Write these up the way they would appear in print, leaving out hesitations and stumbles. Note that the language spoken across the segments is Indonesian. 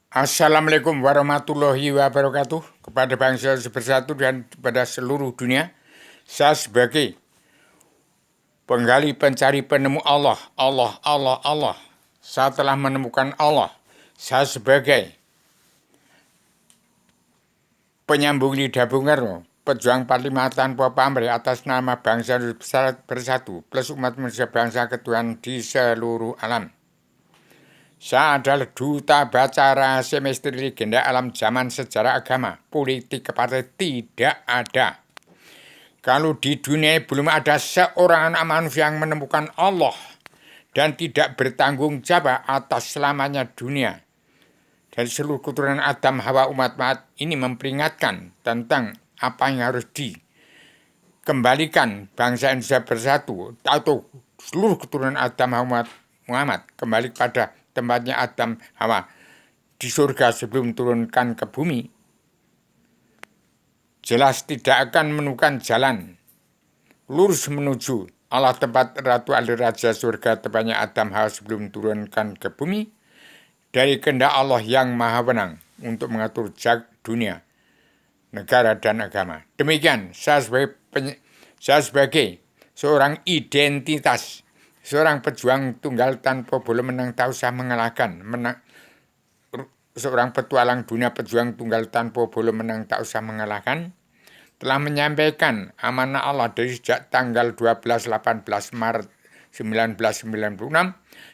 Assalamualaikum warahmatullahi wabarakatuh kepada bangsa bersatu dan kepada seluruh dunia. Saya sebagai penggali pencari penemu Allah, saya telah menemukan Allah. Saya sebagai penyambung lidah Bung Karno, pejuang 45 tanpa pamrih atas nama bangsa bersatu plus umat manusia bangsa ketuhanan di seluruh alam. Saya adalah duta baca rahasia misteri legenda alam zaman sejarah agama, politik kepartai tidak ada. Kalau di dunia belum ada seorang anak manusia yang menemukan Allah dan tidak bertanggung jawab atas selamanya dunia. Dari seluruh keturunan Adam, Hawa, umat ini memperingatkan tentang apa yang harus dikembalikan bangsa Indonesia bersatu atau seluruh keturunan Adam, Hawa, Muhammad kembali kepada tempatnya Adam, Hawa di surga sebelum turunkan ke bumi. Jelas tidak akan menemukan jalan lurus menuju Allah tempat Ratu Ali Raja surga tempatnya Adam, Hawa sebelum turunkan ke bumi dari kehendak Allah yang maha benang untuk mengatur dunia, negara, dan agama. Demikian saya sebagai seorang identitas, seorang pejuang tunggal tanpa boleh menang tak usah mengalahkan, seorang petualang dunia pejuang tunggal tanpa boleh menang tak usah mengalahkan, telah menyampaikan amanah Allah dari sejak tanggal 12-18 Maret 1996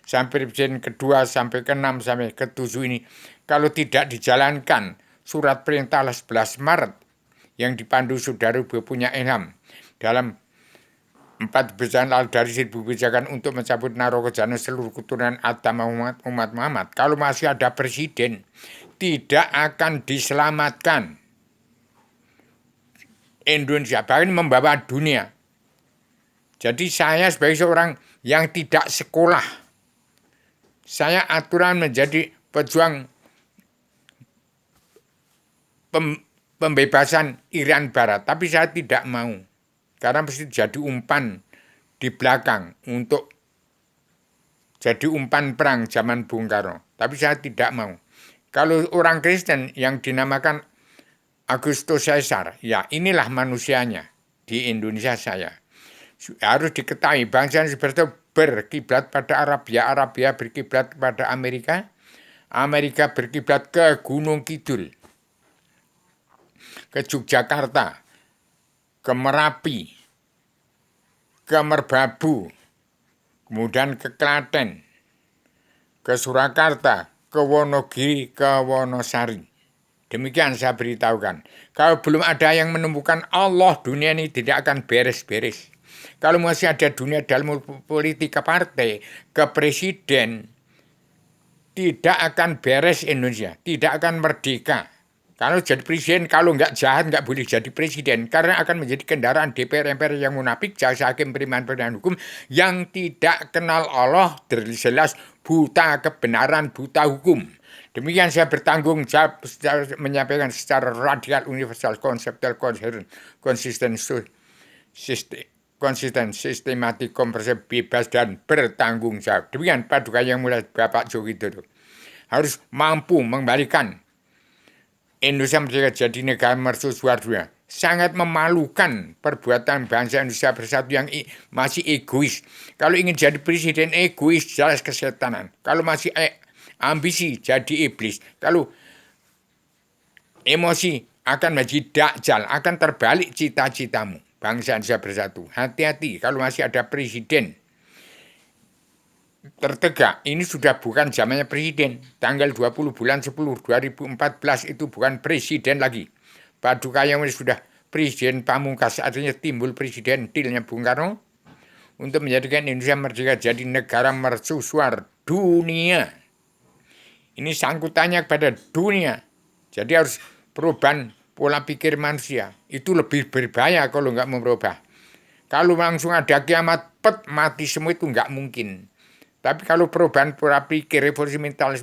sampai presiden kedua sampai ke-6 sampai ke-7 ini, kalau tidak dijalankan surat perintah 11 Maret yang dipandu saudara punya ilham dalam 4 kebijakan dari 1000 kebijakan untuk mencabut narokojana seluruh keturunan Adam umat Muhammad, kalau masih ada presiden tidak akan diselamatkan Indonesia, bahkan membawa dunia. Jadi saya sebagai seorang yang tidak sekolah, saya aturan menjadi pejuang pembebasan Irian Barat, tapi saya tidak mau karena mesti jadi umpan di belakang untuk jadi umpan perang zaman Bung Karno. Tapi saya tidak mau. Kalau orang Kristen yang dinamakan Agustus Caesar, ya inilah manusianya di Indonesia saya. Harus diketahui bangsa Indonesia berkiblat pada Arabia, Arabia berkiblat pada Amerika, Amerika berkiblat ke Gunung Kidul, ke Yogyakarta, ke Merapi, ke Merbabu, kemudian ke Klaten, ke Surakarta, ke Wonogiri, ke Wonosari. Demikian saya beritahukan. Kalau belum ada yang menemukan Allah, dunia ini tidak akan beres-beres. Kalau masih ada dunia dalam politik ke partai, ke presiden, tidak akan beres Indonesia, tidak akan merdeka. Kalau jadi presiden, kalau nggak jahat nggak boleh jadi presiden, karena akan menjadi kendaraan DPR MPR yang munafik, jaksa hakim periman penegak hukum yang tidak kenal Allah, jelas buta kebenaran, buta hukum. Demikian saya bertanggung jawab menyampaikan secara radikal, universal, konseptual, konsisten, sistematik, komprehensif, bebas, dan bertanggung jawab. Demikian paduka yang mulai Bapak Joko Widodo. Harus mampu mengembalikan Indonesia menjadi jadi negara mercusuar dunia. Sangat memalukan perbuatan bangsa Indonesia bersatu yang masih egois. Kalau ingin jadi presiden egois, jelas kesetanan. Kalau masih ambisi, jadi iblis. Kalau emosi akan menjadi dakjal, akan terbalik cita-citamu. Bangsa Indonesia bersatu. Hati-hati kalau masih ada presiden tertegak. Ini sudah bukan zamannya presiden. Tanggal 20 bulan 10 2014 itu bukan presiden lagi. Paduka yang sudah presiden pamungkas, artinya timbul presiden tilnya Bung Karno untuk menjadikan Indonesia merdeka jadi negara mercusuar dunia. Ini sangkutannya kepada dunia. Jadi harus perubahan pola pikir manusia. Itu lebih berbahaya kalau nggak mau berubah. Kalau langsung ada kiamat, mati semua itu nggak mungkin. Tapi kalau perubahan pola pikir, revolusi mental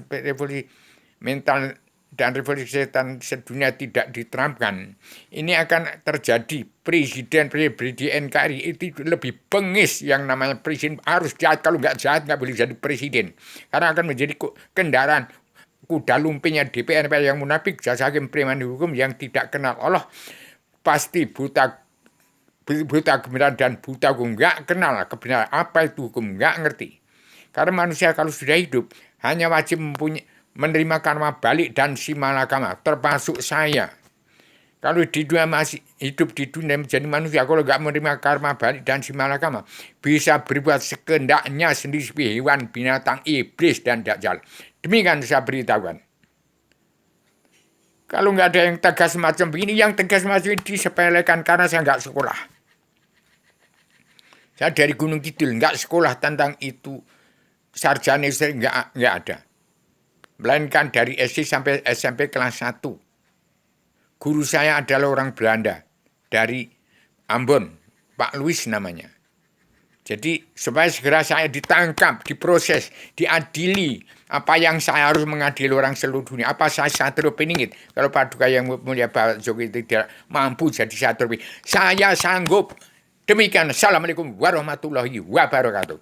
dan revolusi setan sedunia tidak diterapkan, ini akan terjadi presiden di NKRI itu lebih bengis. Yang namanya presiden harus jahat, kalau nggak jahat nggak boleh jadi presiden, karena akan menjadi kendaraan kuda lumpingnya DPR yang munafik, jaksa hakim preman hukum yang tidak kenal Allah, pasti buta kebenaran dan buta hukum, nggak kenal kebenaran apa itu hukum, nggak ngerti. Karena manusia kalau sudah hidup hanya wajib menerima karma balik dan si malakama, termasuk saya. Kalau di dunia masih hidup di dunia menjadi manusia, kalau nggak menerima karma balik dan si malakama, bisa berbuat sekendaknya sendiri seperti hewan, binatang, iblis, dan dajjal. Demikian saya beritahukan. Kalau nggak ada yang tegas semacam begini, yang tegas semacam ini disepelekan karena saya nggak sekolah. Saya dari Gunung Kidul, nggak sekolah tentang itu. Sarjana istri nggak ada. Melainkan dari SD sampai SMP kelas 1. Guru saya adalah orang Belanda, dari Ambon, Pak Luis namanya. Jadi supaya segera saya ditangkap, diproses, diadili. Apa yang saya harus mengadili orang seluruh dunia. Apa saya Satrio Piningit. Kalau Paduka Yang Mulia Pak Jokowi tidak mampu jadi Satrio Piningit, saya sanggup. Demikian. Assalamualaikum warahmatullahi wabarakatuh.